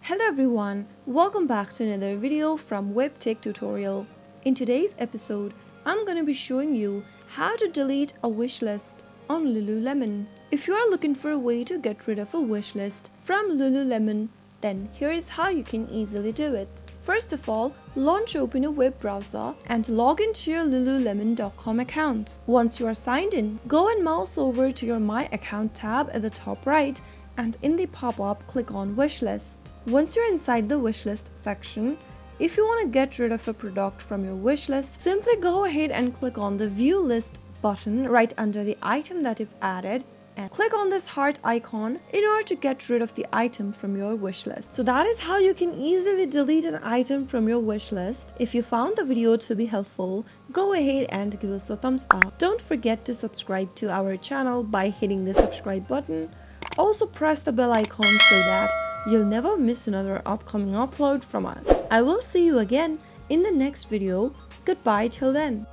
Hello everyone, welcome back to another video from Webtech Tutorial. In today's episode, I'm going to be showing you how to delete a wish list on Lululemon. If you are looking for a way to get rid of a wish list from Lululemon, then here is how you can easily do it. First of all, launch open a web browser and log into your lululemon.com account. Once you are signed in, go and mouse over to your My Account tab at the top right, and in the pop-up click on Wishlist. Once you're inside the wishlist section, if you want to get rid of a product from your wishlist, simply go ahead and click on the View List button right under the item that you've added and click on this heart icon in order to get rid of the item from your wishlist. So that is how you can easily delete an item from your wishlist. If you found the video to be helpful, go ahead and give us a thumbs up. Don't forget to subscribe to our channel by hitting the subscribe button. Also press the bell icon so that you'll never miss another upcoming upload from us. I will see you again in the next video. Goodbye till then.